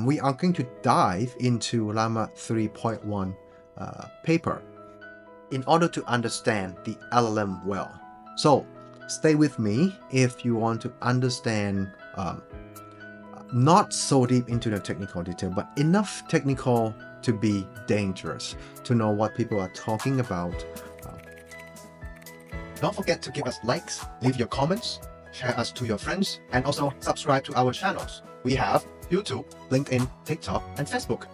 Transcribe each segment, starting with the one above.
we are going to dive into Llama 3.1 paper in order to understand the LLM well. So stay with me if you want to understand not so deep into the technical detail, but enough technical to be dangerous, to know what people are talking about. Don't forget to give us likes, leave your comments, share us to your friends, and also subscribe to our channels. We have YouTube, LinkedIn, TikTok, and Facebook.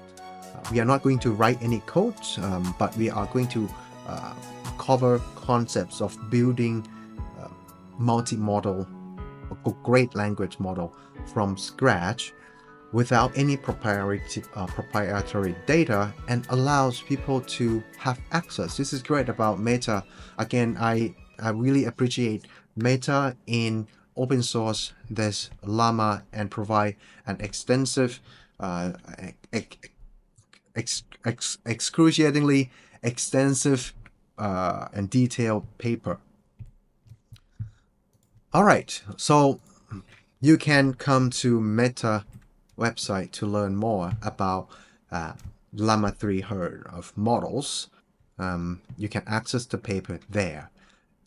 We are not going to write any codes, but we are going to cover concepts of building multi-modal, a great language model from scratch without any proprietary data, and allows people to have access. This is great about Meta. Again, I really appreciate Meta in open source this Llama and provide an extensive, excruciatingly extensive and detailed paper. All right, so you can come to Meta website to learn more about Llama 3 herd of models. You can access the paper there.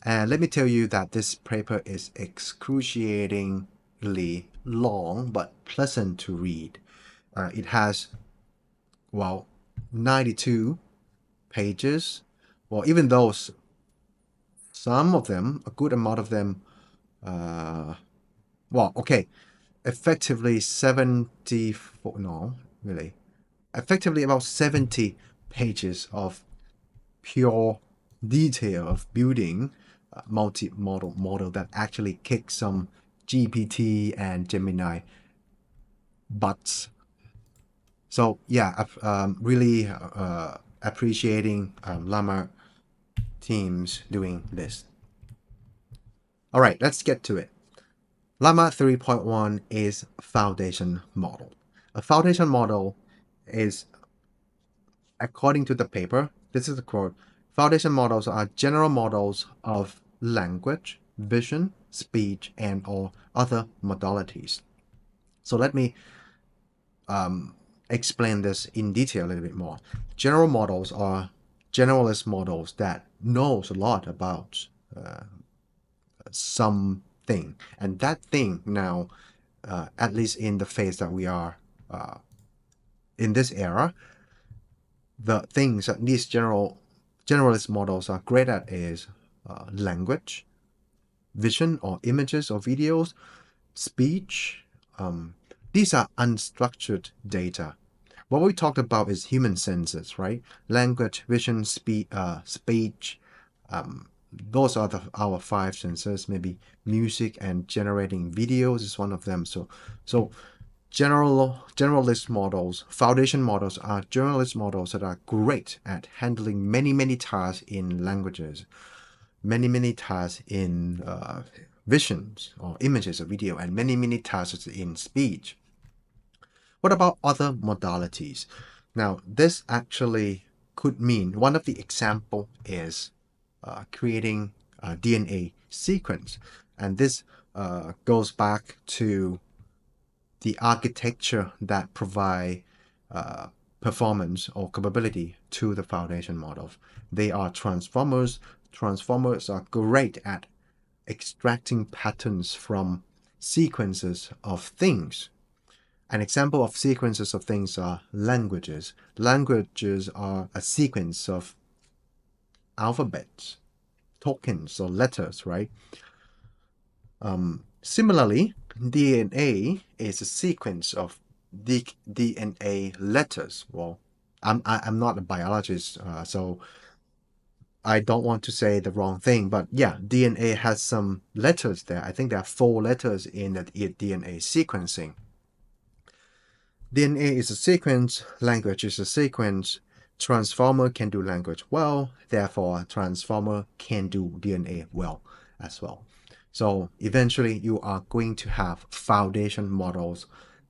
And let me tell you that this paper is excruciatingly long but pleasant to read. It has, well, 92 pages. Well, even though some of them, a good amount of them, well, okay, effectively 74, no, really, effectively about 70 pages of pure detail of building a multi-modal model that actually kicks some GPT and Gemini butts. So yeah, I've really appreciating Llama teams doing this. All right, let's get to it. Llama 3.1 is foundation model. A foundation model is, according to the paper, this is the quote, foundation models are general models of language, vision, speech, and or other modalities. So let me explain this in detail a little bit more. General models are generalist models that knows a lot about something, and that thing now, at least in the phase that we are in this era, the things that these generalist models are great at is language, vision or images or videos, speech. These are unstructured data. What we talked about is human senses, right? Language, vision, speech. Those are our five senses. Maybe music and generating videos is one of them. So generalist models, foundation models are generalist models that are great at handling many tasks in languages, many tasks in visions or images or video, and many tasks in speech. What about other modalities? Now, this actually could mean, one of the example is creating a DNA sequence, and this goes back to the architecture that provide performance or capability to the foundation models. They are transformers. Transformers are great at extracting patterns from sequences of things. An example of sequences of things are languages. Languages are a sequence of alphabets, tokens, or letters, right? Similarly, DNA is a sequence of DNA letters. Well, I'm not a biologist, so I don't want to say the wrong thing, but yeah, DNA has some letters there. I think there are 4 letters in the DNA sequencing. DNA is a sequence, language is a sequence. Transformer can do language well, therefore transformer can do DNA well as well. So eventually you are going to have foundation models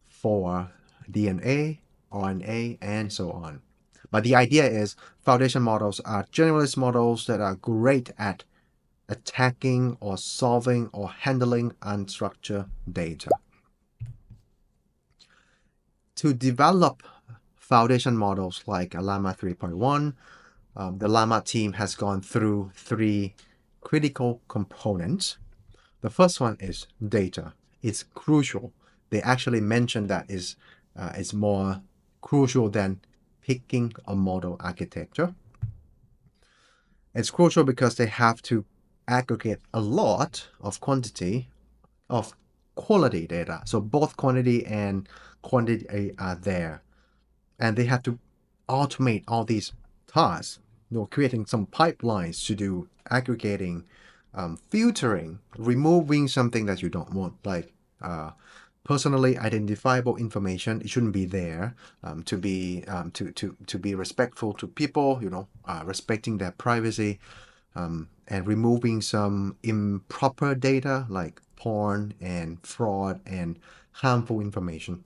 for DNA, RNA, and so on. But the idea is foundation models are generalist models that are great at attacking or solving or handling unstructured data. To develop foundation models like Llama 3.1, the Llama team has gone through three critical components. The first one is data. It's crucial. They actually mentioned that is more crucial than picking a model architecture. It's crucial because they have to aggregate a lot of quantity of quality data. So both quantity and quantity are there. And they have to automate all these tasks, creating some pipelines to do aggregating, filtering, removing something that you don't want, like personally identifiable information. It shouldn't be there. To be respectful to people, respecting their privacy, and removing some improper data like porn and fraud and harmful information.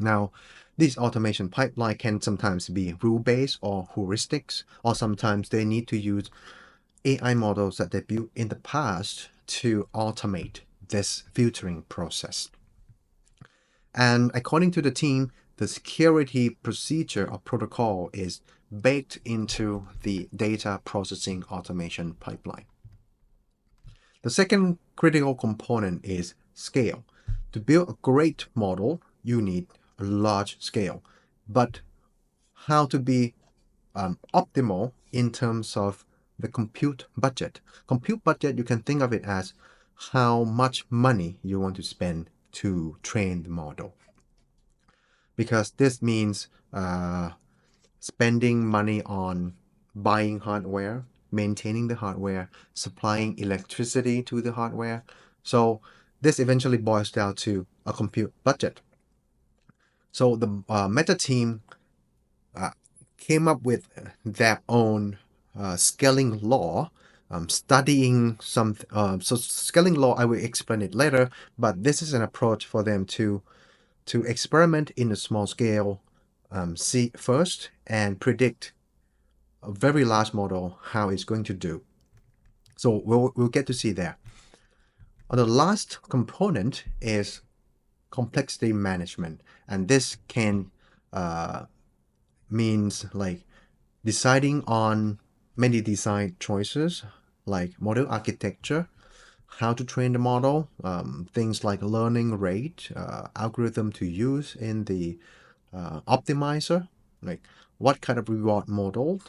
Now, this automation pipeline can sometimes be rule-based or heuristics, or sometimes they need to use AI models that they built in the past to automate this filtering process. And according to the team, the security procedure or protocol is baked into the data processing automation pipeline. The second critical component is scale. To build a great model, you need a large scale, but how to be optimal in terms of the compute budget. Compute budget, you can think of it as how much money you want to spend to train the model. Because this means spending money on buying hardware, maintaining the hardware, supplying electricity to the hardware. So this eventually boils down to a compute budget. So the Meta team came up with their own scaling law, studying some. So scaling law, I will explain it later, but this is an approach for them to experiment in a small scale, see first, and predict a very large model how it's going to do. So we'll get to see there. The last component is complexity management, and this can means like deciding on many design choices like model architecture, how to train the model, things like learning rate, algorithm to use in the optimizer, like what kind of reward model,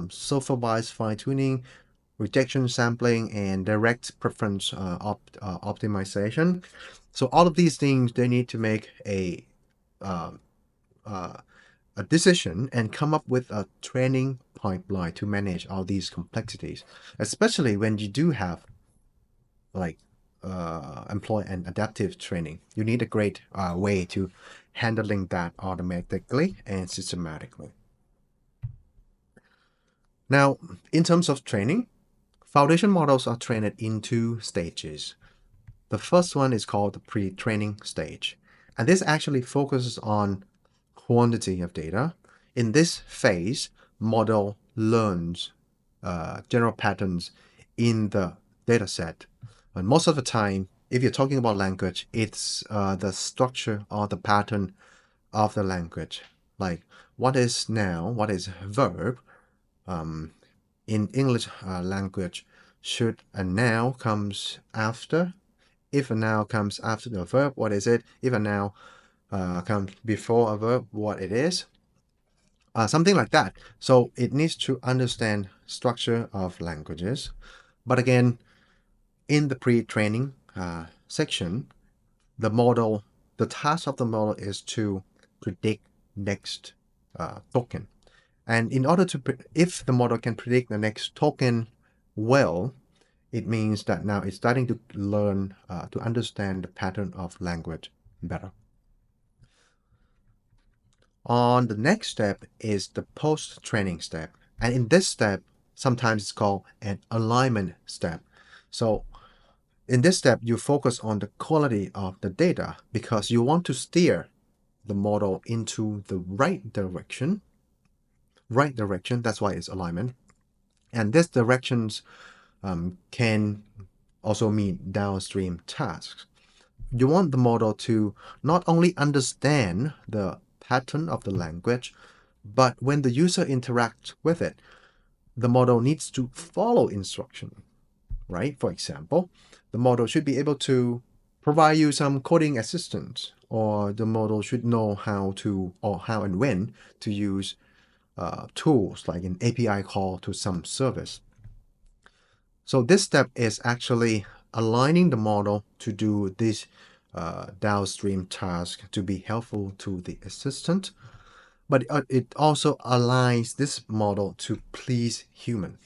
supervised fine-tuning, rejection sampling, and direct preference optimization. So all of these things, they need to make a decision and come up with a training pipeline to manage all these complexities, especially when you do have like employ an adaptive training. You need a great way to handling that automatically and systematically. Now, in terms of training, foundation models are trained in two stages. The first one is called the pre-training stage, and this actually focuses on quantity of data. In this phase, model learns general patterns in the data set. And most of the time, if you're talking about language, it's the structure or the pattern of the language. Like what is noun, what is verb. In English language, should a noun comes after? If a noun comes after the verb, what is it? If a noun comes before a verb, what it is? Something like that. So it needs to understand structure of languages. But again, in the pre-training section, the task of the model is to predict next token. And in order to, if the model can predict the next token well, it means that now it's starting to learn to understand the pattern of language better. On the next step is the post-training step. And in this step, sometimes it's called an alignment step. So in this step, you focus on the quality of the data because you want to steer the model into the right direction. Right direction, that's why it's alignment. And these directions can also mean downstream tasks. You want the model to not only understand the pattern of the language, but when the user interacts with it, the model needs to follow instruction, right? For example, the model should be able to provide you some coding assistance, or the model should know how to, or how and when to use tools like an API call to some service. So this step is actually aligning the model to do this downstream task to be helpful to the assistant, but it also aligns this model to please human.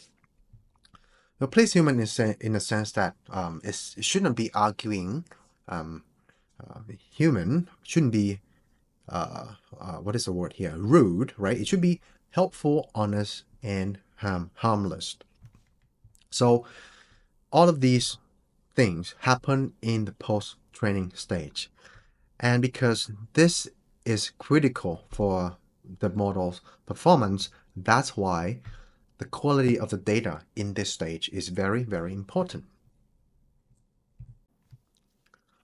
Now, please human is in a sense that it shouldn't be arguing. Human shouldn't be what is the word here? Rude, right? It should be helpful, honest, and harmless. So all of these things happen in the post-training stage. And because this is critical for the model's performance, that's why the quality of the data in this stage is very, very important.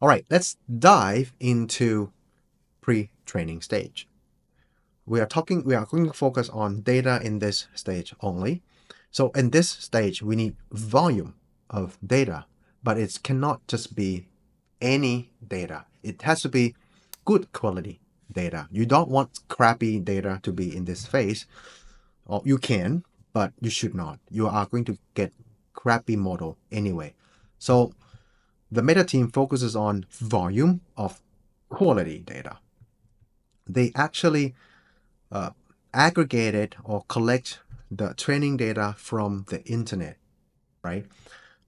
All right, let's dive into pre-training stage. We are going to focus on data in this stage only. So in this stage, we need volume of data, but it cannot just be any data. It has to be good quality data. You don't want crappy data to be in this phase. Or you can, but you should not. You are going to get crappy model anyway. So the meta team focuses on volume of quality data. They actually aggregate or collect the training data from the internet, right?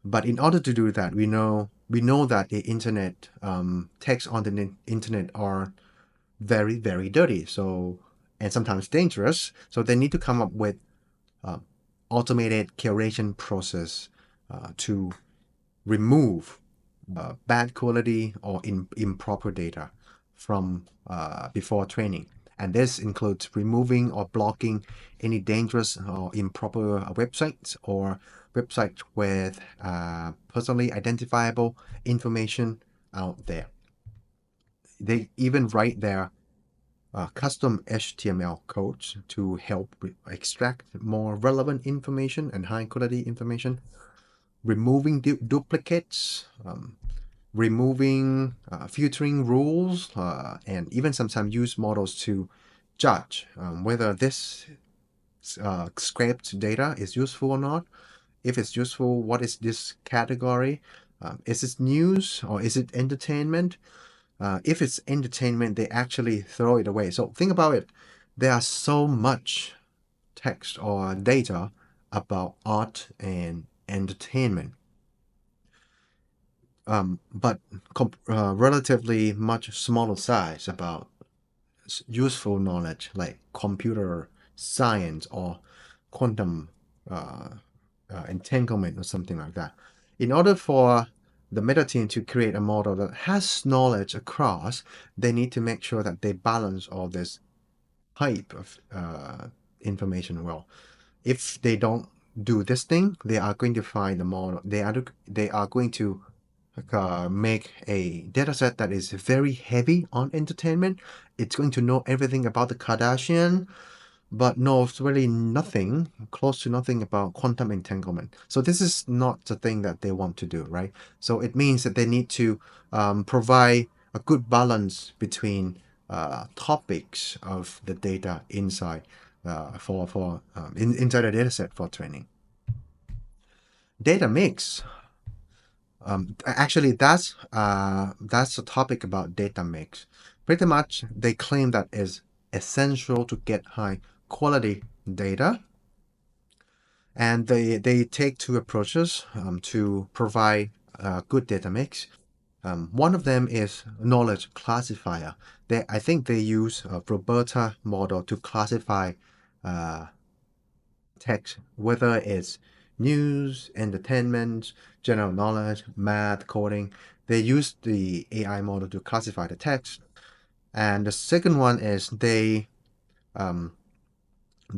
But in order to do that, we know that the internet texts on the internet are very, very dirty, so, and sometimes dangerous. So they need to come up with automated curation process to remove bad quality or improper data from before training. And this includes removing or blocking any dangerous or improper websites or websites with personally identifiable information out there. They even write their custom HTML codes to help extract more relevant information and high quality information, removing duplicates, removing filtering rules, and even sometimes use models to judge whether this scraped data is useful or not. If it's useful, what is this category? Is it news or is it entertainment? If it's entertainment, they actually throw it away. So think about it. There are so much text or data about art and entertainment, but relatively much smaller size about useful knowledge like computer science or quantum entanglement or something like that. In order for the meta team to create a model that has knowledge across, they need to make sure that they balance all this type of information well. If they don't do this thing, they are going to find the model. They are going to make a dataset that is very heavy on entertainment. It's going to know everything about the Kardashian, but knows really nothing, close to nothing about quantum entanglement. So this is not the thing that they want to do, right? So it means that they need to provide a good balance between topics of the data inside inside a dataset for training. Data mix. Actually, that's the topic about data mix. Pretty much, they claim that is essential to get high quality data, and they take two approaches to provide a good data mix. One of them is knowledge classifier. I think they use a Roberta model to classify text, whether it's news, entertainment, general knowledge, math, coding. They use the AI model to classify the text. And the second one is they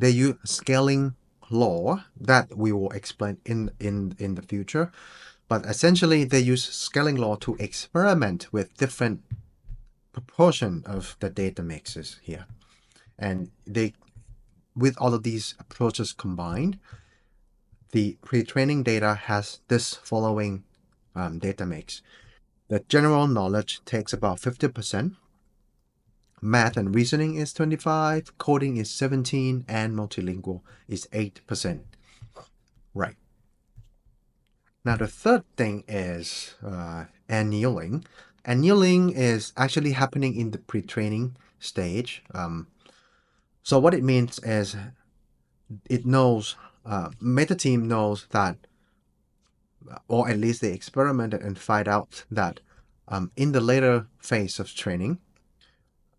use scaling law that we will explain in the future. But essentially, they use scaling law to experiment with different proportion of the data mixes here. And with all of these approaches combined, the pre-training data has this following data mix. The general knowledge takes about 50%, math and reasoning is 25%, coding is 17%, and multilingual is 8%. Right. Now the third thing is annealing. Annealing is actually happening in the pre-training stage. So what it means is it knows, meta team knows that, or at least they experimented and find out that in the later phase of training,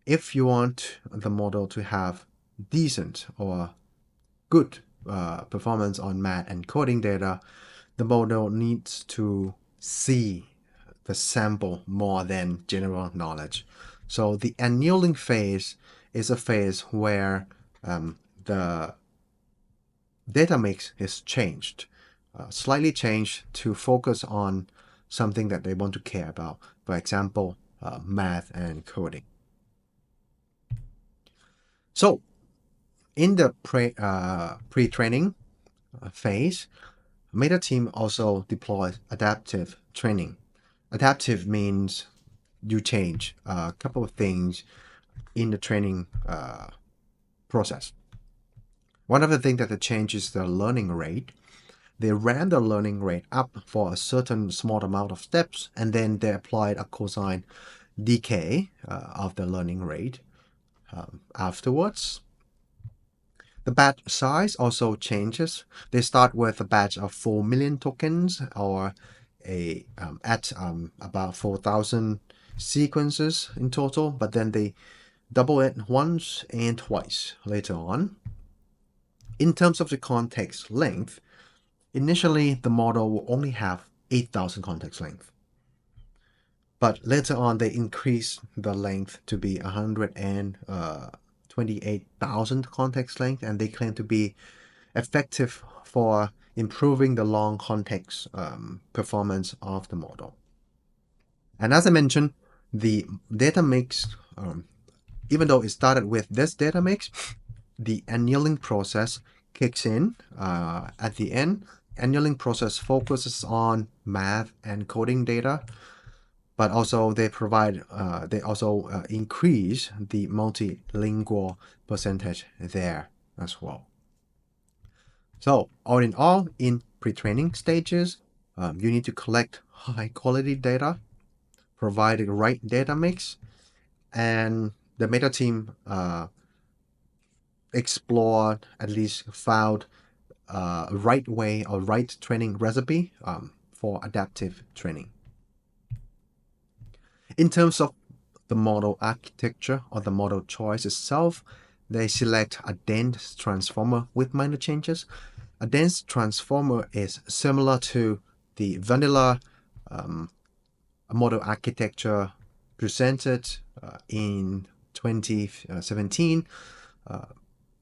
if you want the model to have decent or good performance on math and coding data, the model needs to see the sample more than general knowledge. So the annealing phase is a phase where the data mix is changed, slightly changed to focus on something that they want to care about. For example, math and coding. So in the pre-training phase, Meta team also deploys adaptive training. Adaptive means you change a couple of things in the training process. One of the things that they change is the learning rate. They ran the learning rate up for a certain small amount of steps, and then they applied a cosine decay of the learning rate afterwards. The batch size also changes. They start with a batch of 4 million tokens, or at about 4,000 sequences in total, but then they double it once and twice later on. In terms of the context length, initially the model will only have 8,000 context length. But later on, they increase the length to be 128,000 context length, and they claim to be effective for improving the long context performance of the model. And as I mentioned, the data mix, even though it started with this data mix, the annealing process kicks in at the end. Annealing process focuses on math and coding data, but also they also increase the multilingual percentage there as well. So all in all, in pre-training stages, you need to collect high quality data, provide the right data mix, and the meta team explored, at least found a right way or right training recipe for adaptive training. In terms of the model architecture or the model choice itself, they select a dense transformer with minor changes. A dense transformer is similar to the vanilla model architecture presented in 2017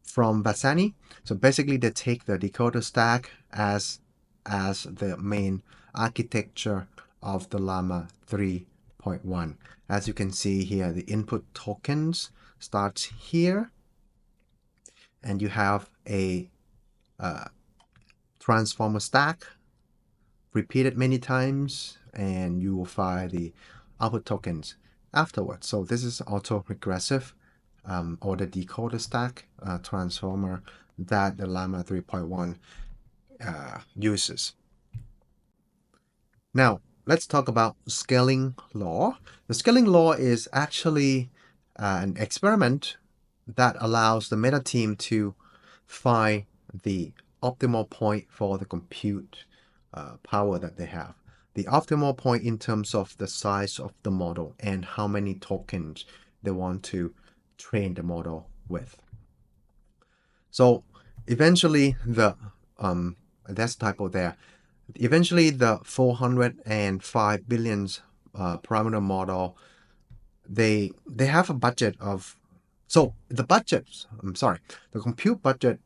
from Bassani. So basically, they take the decoder stack as the main architecture of the Llama 3.1. As you can see here, the input tokens starts here, and you have a transformer stack repeated many times, and you will find the output tokens afterwards. So this is auto-regressive or the decoder stack transformer that the Llama 3.1 uses. Now, let's talk about scaling law. The scaling law is actually an experiment that allows the meta team to find the optimal point for the compute power that they have. The optimal point in terms of the size of the model and how many tokens they want to train the model with. So eventually that's typo there. Eventually the 405 billion parameter model, they have a budget of, so the compute budget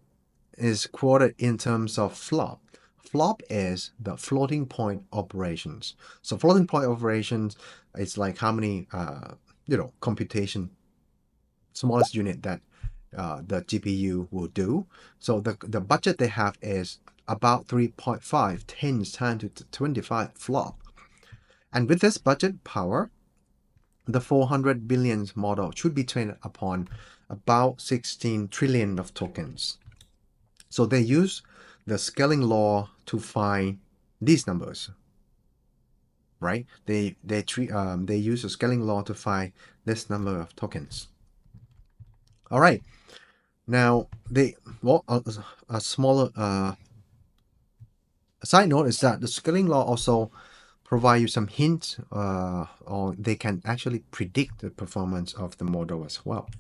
is quoted in terms of flop. Flop is the floating point operations. So floating point operations is like how many computation, smallest unit that the GPU will do. So the budget they have is about 3.5 10 times to 25 flop. And with this budget power, the 400 billion model should be trained upon about 16 trillion of tokens. So they use the scaling law to find these numbers, right? They use the scaling law to find this number of tokens. All right. Now a smaller side note is that the scaling law also provide you some hints, or they can actually predict the performance of the model as well.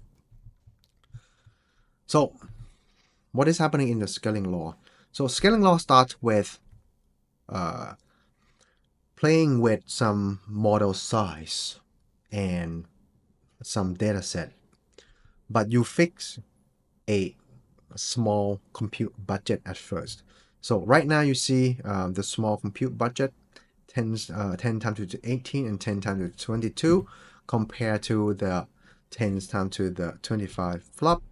So what is happening in the scaling law? So scaling law starts with playing with some model size and some data set, but you fix a small compute budget at first. So right now you see the small compute budget 10 times to 18 and 10 times to 22 compared to the 10 times to the 25 flop.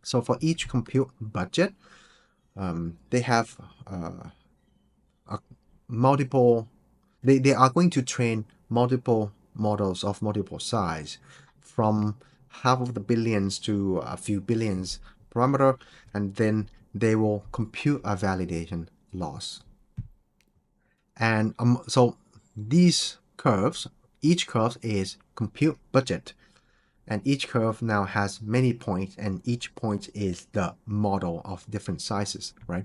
So for each compute budget, they have multiple, they are going to train multiple models of multiple size from half of the billions to a few billions parameter, and then they will compute a validation loss. And so these curves, each curve is compute budget, and each curve now has many points, and each point is the model of different sizes, right?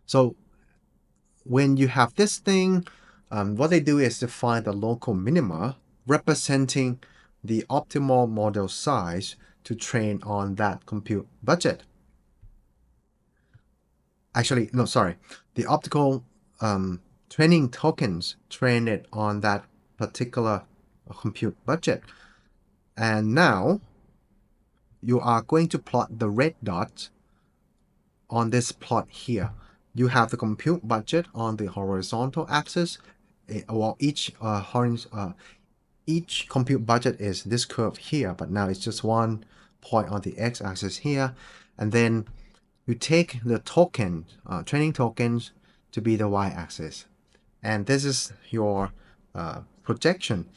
So when you have this thing, what they do is to find the local minima representing the optimal model size to train on that compute budget. Actually, no, sorry. The optical training tokens train it on that particular compute budget. And now you are going to plot the red dot on this plot here. You have the compute budget on the horizontal axis. Well, each compute budget is this curve here, but now it's just one point on the x-axis here. And then you take the token, training tokens, to be the y-axis. And this is your projection.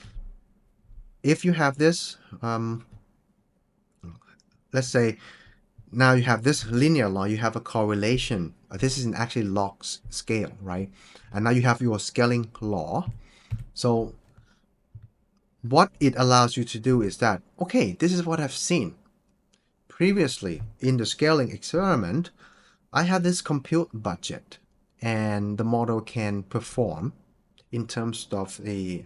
If you have this, let's say now you have this linear law, you have a correlation. This is actually log scale, right? And now you have your scaling law. So what it allows you to do is that, okay, this is what I've seen. Previously, in the scaling experiment, I had this compute budget, and the model can perform in terms of the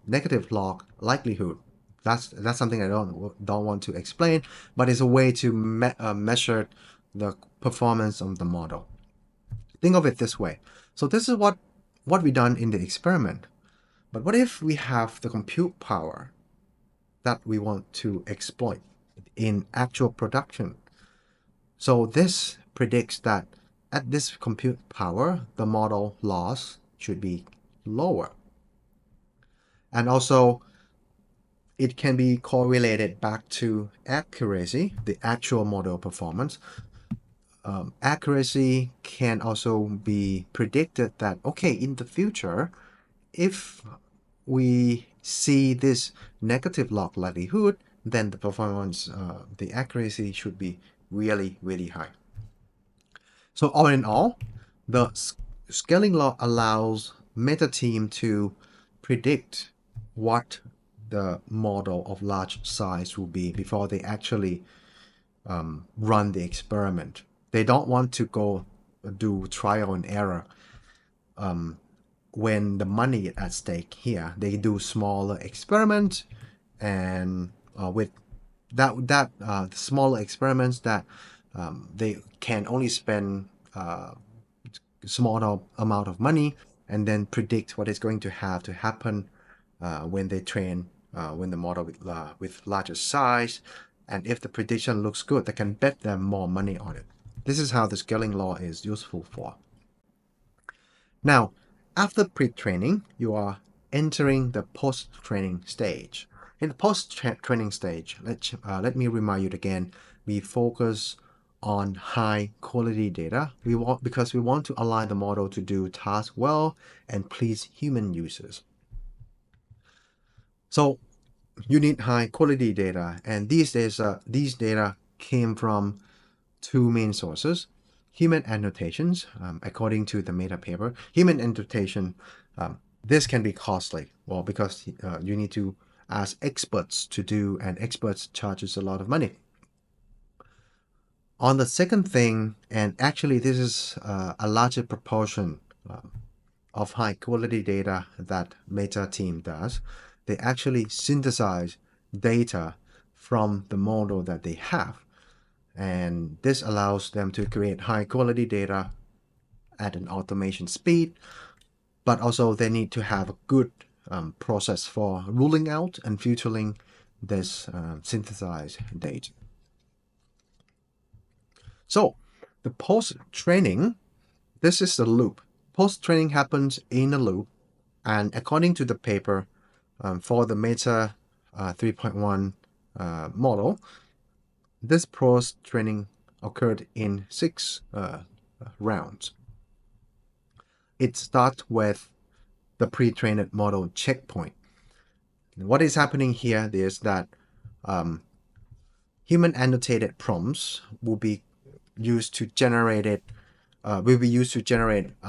negative log likelihood. That's something I don't want to explain, but it's a way to measure the performance of the model. Think of it this way. So this is what we done in the experiment. But what if we have the compute power that we want to exploit in actual production? So this predicts that at this compute power, the model loss should be lower. And also, it can be correlated back to accuracy, the actual model performance. Accuracy can also be predicted that, okay, in the future, if we see this negative log likelihood, then the performance, the accuracy should be really, really high. So all in all, the scaling law allows meta team to predict what the model of large size will be before they actually run the experiment. They don't want to go do trial and error when the money at stake here. They do smaller experiments, and with the smaller experiments that they can only spend a small amount of money and then predict what is going to have to happen when they train when the model with larger size, and if the prediction looks good, they can bet them more money on it. This is how the scaling law is useful for. Now, after pre-training, you are entering the post-training stage. In the post-training stage, let me remind you again, we focus on high quality data. Because we want to align the model to do tasks well and please human users. So you need high quality data, and these data came from two main sources. Human annotations, according to the meta paper. Human annotation, this can be costly, well, because you need to ask experts to do, and experts charges a lot of money. On the second thing, and actually this is a larger proportion of high quality data that meta team does, they actually synthesize data from the model that they have. And this allows them to create high quality data at an automation speed, but also they need to have a good process for ruling out and filtering this synthesized data. So the post-training, this is the loop. Post-training happens in a loop, and according to the paper, for the Meta 3.1 model, this post-training occurred in 6 rounds. It starts with the pre-trained model checkpoint. What is happening here is that human annotated prompts will be used to generate a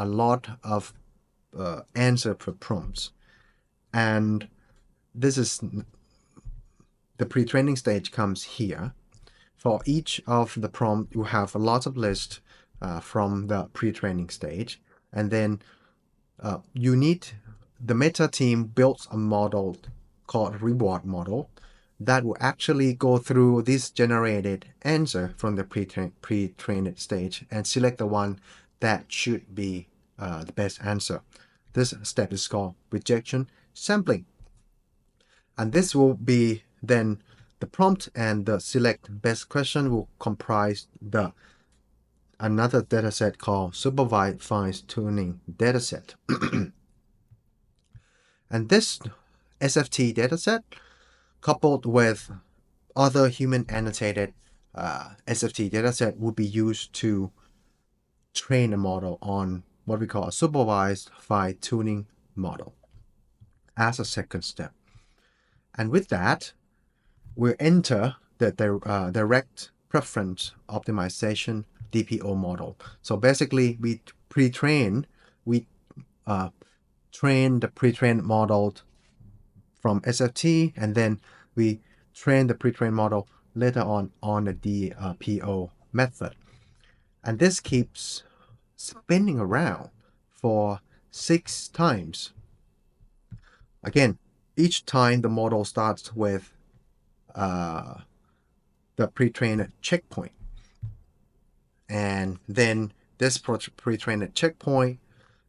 lot of answer per prompts, and this is the pre-training stage comes here. For each of the prompt, you have a lot of lists from the pre-training stage, and then you need the meta team builds a model called reward model that will actually go through this generated answer from the pre-trained stage and select the one that should be the best answer. This step is called rejection sampling, and this will be then the prompt, and the select best question will comprise another dataset called supervised fine-tuning dataset. And this SFT dataset, coupled with other human annotated SFT dataset, will be used to train a model on what we call a supervised fine-tuning model as a second step. And with that, we enter the direct preference optimization DPO model. So basically, we train the pre-trained model from SFT, and then we train the pre-trained model later on the DPO method. And this keeps spinning around for 6 times. Again, each time the model starts with the pre-trained checkpoint, and then this pre-trained checkpoint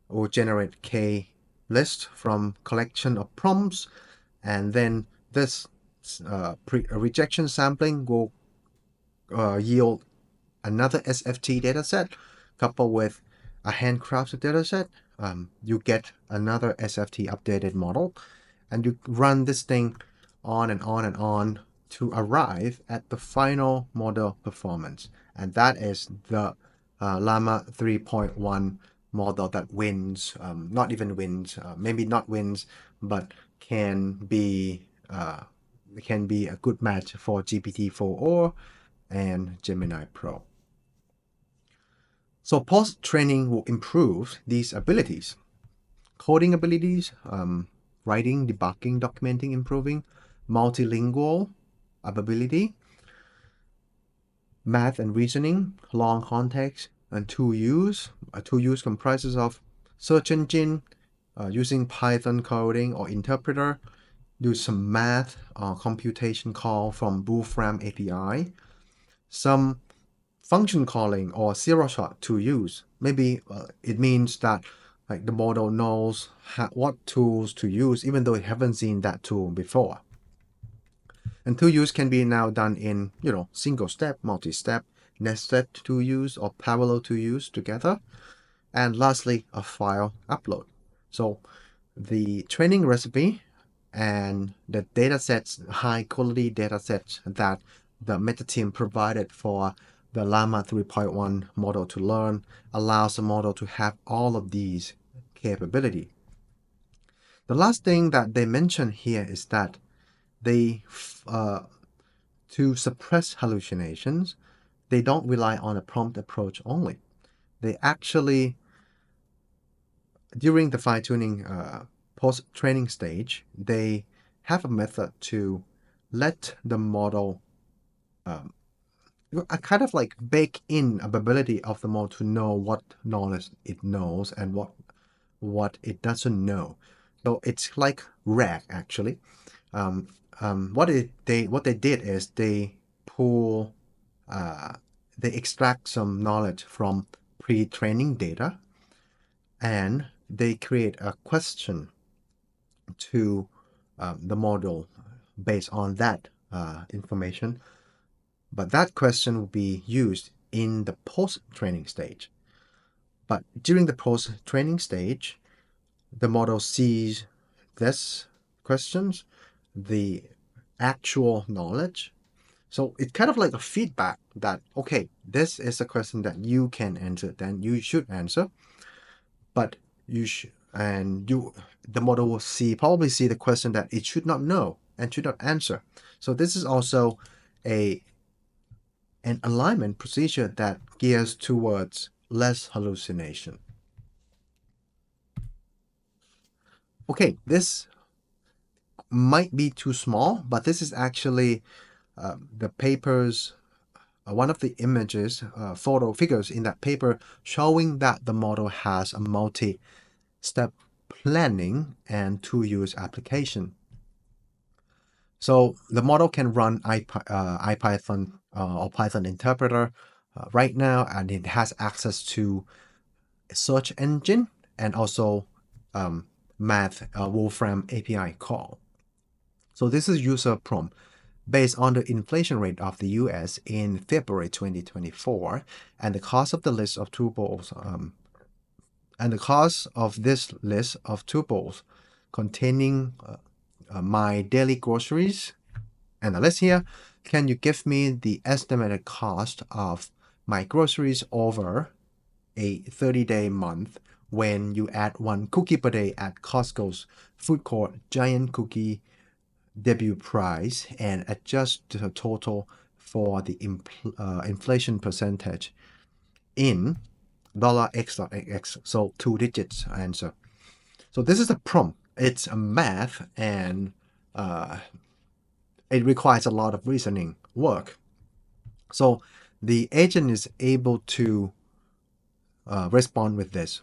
will generate K list from collection of prompts, and then this rejection sampling will yield another SFT dataset coupled with a handcrafted dataset. You get another SFT updated model, and you run this thing on and on and on to arrive at the final model performance, and that is the Llama 3.1 model that wins, not even wins, maybe not wins, but can be a good match for GPT-4o and Gemini Pro. So post-training will improve these abilities. Coding abilities, writing, debugging, documenting, improving, multilingual ability, math and reasoning, long context, and tool use. A tool use comprises of search engine, using Python coding or interpreter, do some math or computation call from Wolfram API, some function calling or zero-shot tool use. Maybe it means that like the model knows what tools to use even though it haven't seen that tool before. And tool use can be now done in single step, multi-step, nested tool use, or parallel tool use together. And lastly, a file upload. So the training recipe and the datasets, high quality datasets that the meta team provided for the Llama 3.1 model to learn allows the model to have all of these capability. The last thing that they mention here is that they, to suppress hallucinations, they don't rely on a prompt approach only. They actually, during the fine-tuning post-training stage, they have a method to let the model kind of like bake in a ability of the model to know what knowledge it knows and what it doesn't know. So it's like RAG actually. What they did is they pull they extract some knowledge from pre-training data, and they create a question to the model based on that information. But that question will be used in the post-training stage. But during the post-training stage, the model sees this questions, the actual knowledge. So it's kind of like a feedback that, okay, this is a question that you can answer, then you should answer. But the model will probably see the question that it should not know and should not answer. So this is also an alignment procedure that gears towards less hallucination. Okay, this might be too small, but this is actually the paper's one of the images, photo figures in that paper showing that the model has a multi-step planning and two-use application. So the model can run IPython or Python interpreter right now, and it has access to a search engine and also math Wolfram API call. So this is user prompt. Based on the inflation rate of the US in February 2024 and the cost of the list of tuples, and the cost of this list of tuples containing my daily groceries and the list here, can you give me the estimated cost of my groceries over a 30-day month when you add 1 cookie per day at Costco's food court giant cookie debut price and adjust the total for the inflation percentage in $x.x, so 2 digits answer. So this is the prompt. It's a math, and it requires a lot of reasoning work. So the agent is able to respond with this.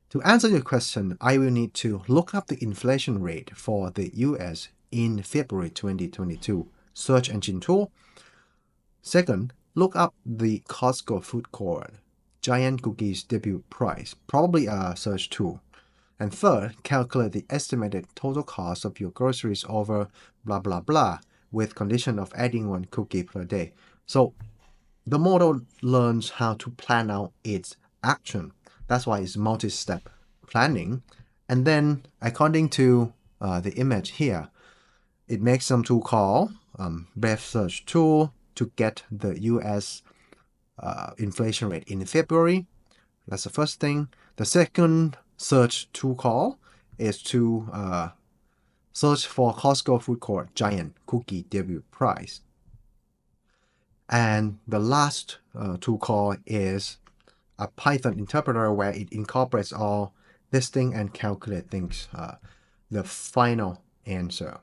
To answer your question, I will need to look up the inflation rate for the US in February 2022 search engine tool. Second, look up the Costco food court giant cookies debut price, probably a search tool. And third, calculate the estimated total cost of your groceries over blah blah blah with condition of adding 1 cookie per day. So the model learns how to plan out its action. That's why it's multi-step planning. And then according to the image here, it makes some tool call, Brave search tool, to get the US inflation rate in February. That's the first thing. The second search tool call is to search for Costco food court giant cookie debut price. And the last tool call is a Python interpreter where it incorporates all this thing and calculate things, the final answer.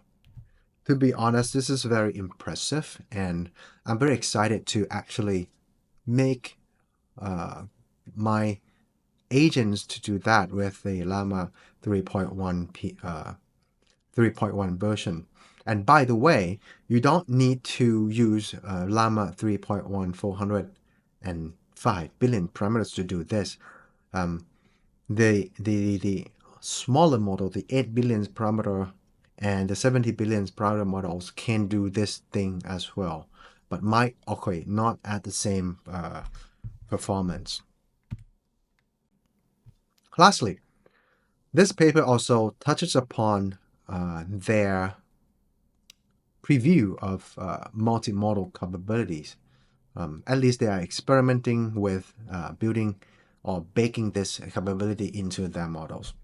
To be honest, this is very impressive, and I'm very excited to actually make my agents to do that with the Llama 3.1 version. And by the way, you don't need to use Llama 3.1 405 billion parameters to do this. The smaller model, the 8 billion parameter and the 70 billion parameter models can do this thing as well, but not at the same performance. Lastly, this paper also touches upon their preview of multimodal capabilities. At least they are experimenting with building or baking this capability into their models.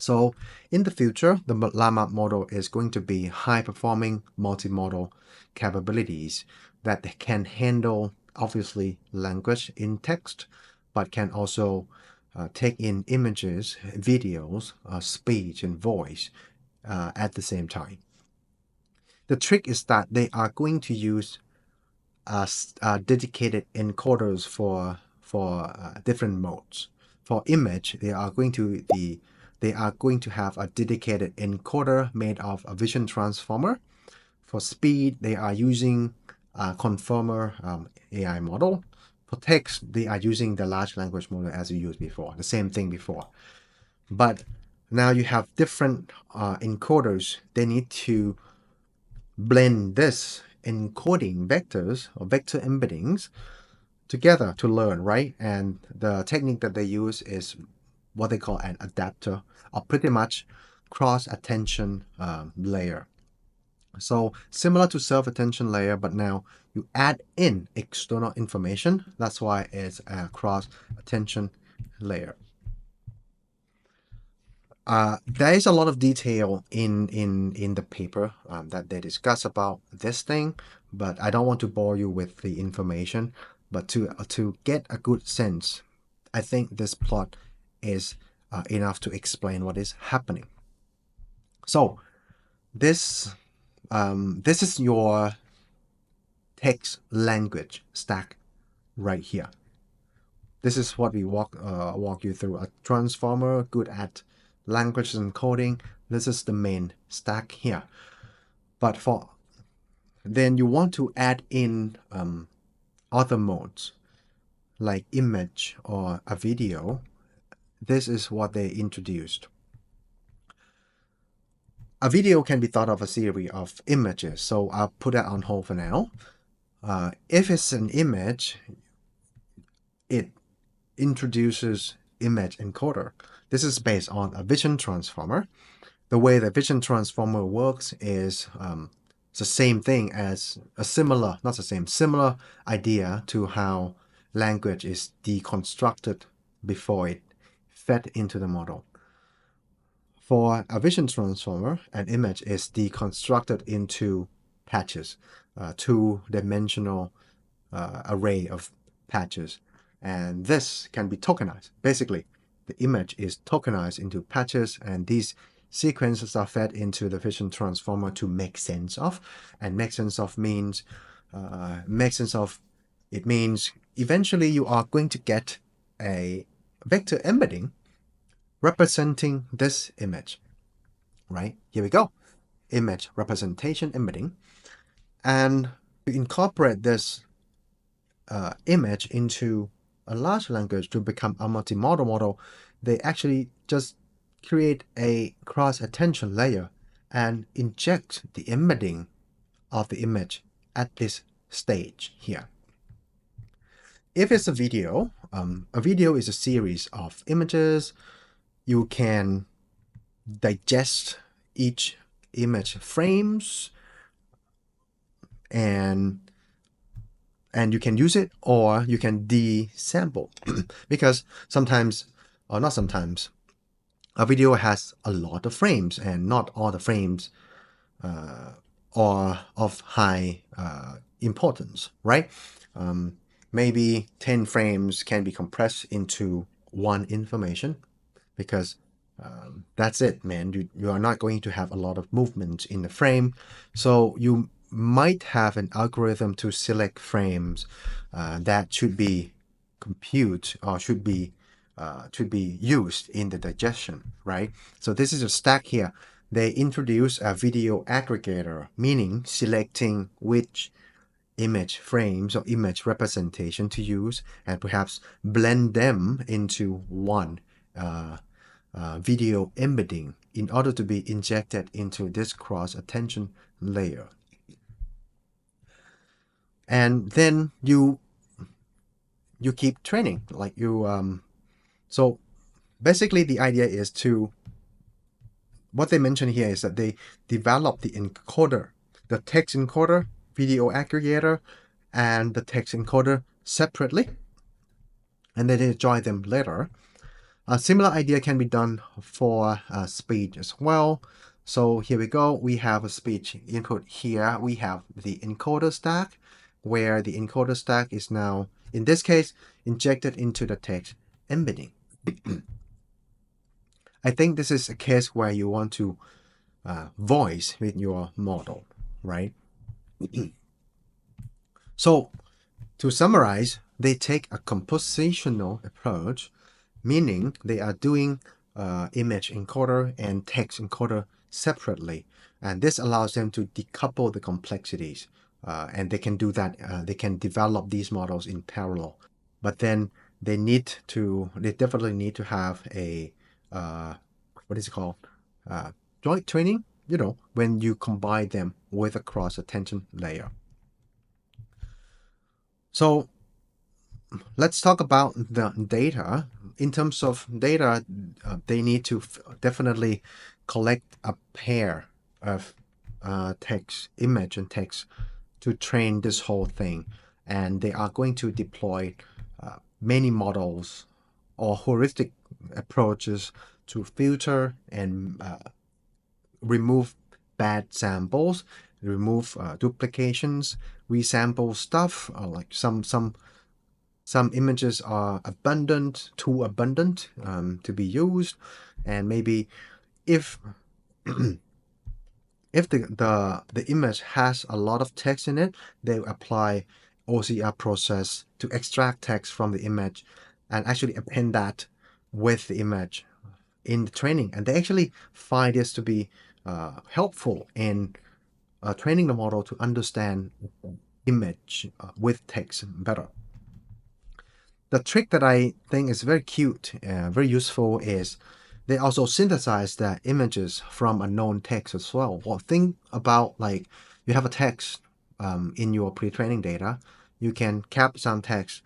So in the future, the Llama model is going to be high-performing multimodal capabilities that can handle, obviously, language in text, but can also take in images, videos, speech, and voice at the same time. The trick is that they are going to use dedicated encoders for different modes. For image, they are going to have a dedicated encoder made of a vision transformer. For speed, they are using a conformer AI model. For text, they are using the large language model as we used before, the same thing before. But now you have different encoders. They need to blend this encoding vectors or vector embeddings together to learn, right? And the technique that they use is what they call an adapter, or pretty much cross-attention layer. So similar to self-attention layer, but now you add in external information. That's why it's a cross-attention layer. There is a lot of detail in the paper that they discuss about this thing, but I don't want to bore you with the information. But to get a good sense, I think this plot is enough to explain what is happening. So this is your text language stack right here. This is what we walk you through. A transformer good at language encoding. This is the main stack here. But then you want to add in other modes like image or a video. This is what they introduced. A video can be thought of a series of images, so I'll put that on hold for now. If it's an image, it introduces image encoder. This is based on a vision transformer. The way the vision transformer works is it's the same thing as similar idea to how language is deconstructed before it fed into the model. For a vision transformer, an image is deconstructed into patches, two-dimensional array of patches. And this can be tokenized. Basically, the image is tokenized into patches, and these sequences are fed into the vision transformer to make sense of. And make sense of means, it means eventually you are going to get a vector embedding representing this image, right? Here we go, image representation embedding. And to incorporate this image into a large language to become a multimodal model, they actually just create a cross-attention layer and inject the embedding of the image at this stage here. If it's a video is a series of images. You can digest each image frames and you can use it, or you can de-sample because sometimes, or not sometimes, a video has a lot of frames and not all the frames are of high importance, right? Maybe 10 frames can be compressed into one information because that's it, man. You are not going to have a lot of movement in the frame. So you might have an algorithm to select frames that should be compute or should be used in the digestion, right? So this is a stack here. They introduce a video aggregator, meaning selecting which image frames or image representation to use and perhaps blend them into one video embedding in order to be injected into this cross-attention layer. And then you keep training, like you so basically the idea is to what they mention here is that they develop the encoder, the text encoder, video aggregator, and the text encoder separately, and then they join them later. A similar idea can be done for speech as well. So here we go. We have a speech input here. We have the encoder stack, where the encoder stack is now, in this case, injected into the text embedding. I think this is a case where you want to voice with your model, right? So to summarize, they take a compositional approach, meaning they are doing image encoder and text encoder separately. And this allows them to decouple the complexities. And they can do that. They can develop these models in parallel. But then they definitely need to have a, what is it called? Joint training, when you combine them with a cross-attention layer. So let's talk about the data. In terms of data, they need to definitely collect a pair of text, image and text to train this whole thing. And they are going to deploy many models or heuristic approaches to filter and remove bad samples, remove duplications, resample stuff, like some images are too abundant to be used, and maybe if if the image has a lot of text in it, they apply OCR process to extract text from the image and actually append that with the image in the training. And they actually find this to be helpful in training the model to understand image with text better. The trick that I think is very cute, very useful, is they also synthesize the images from a known text as well. Well, think about, like, you have a text in your pre-training data. You can cap some text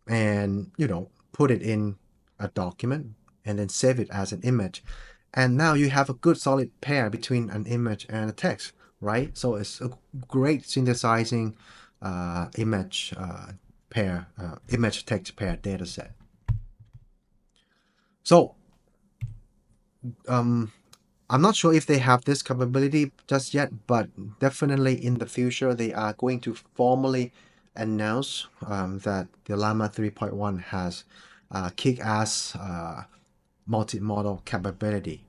and put it in a document and then save it as an image. And now you have a good solid pair between an image and a text, right? So it's a great synthesizing image text pair data set. So I'm not sure if they have this capability just yet, but definitely in the future they are going to formally announce that the Llama 3.1 has kick-ass multimodal capability.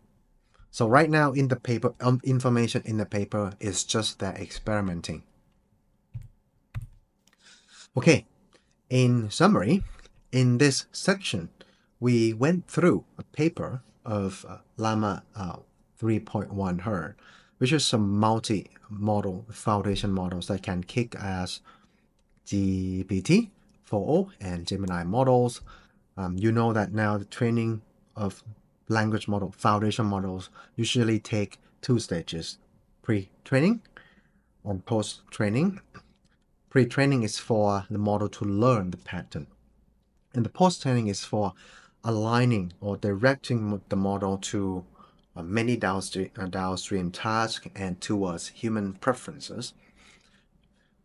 So right now in the paper, information in the paper is just that experimenting. Okay, in summary, in this section, we went through a paper of Llama 3.1 Herd, which is some multi-modal foundation models that can kick as GPT-4o and Gemini models. You know that now the training of language model foundation models usually take 2 stages: pre-training and post-training. Pre-training is for the model to learn the pattern, and the post-training is for aligning or directing the model to many downstream tasks and towards human preferences.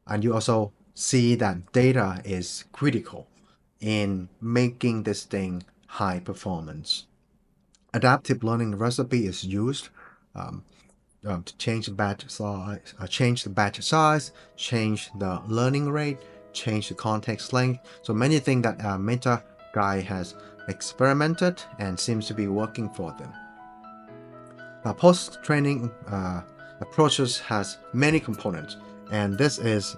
And you also see that data is critical in making this thing high performance. Adaptive learning recipe is used to change the batch size, change the learning rate, change the context length. So many things that Meta guy has experimented and seems to be working for them. Now, post-training approaches has many components, and this is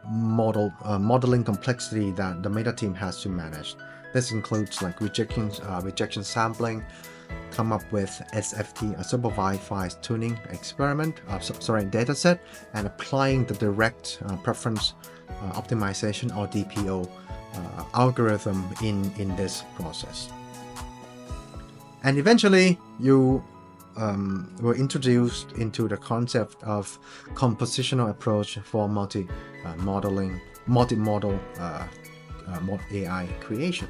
modeling complexity that the Meta team has to manage. This includes like rejection sampling, come up with SFT, a supervised fine-tuning experiment, dataset, and applying the direct preference optimization or DPO algorithm in this process. And eventually, you were introduced into the concept of compositional approach for multimodal AI creation.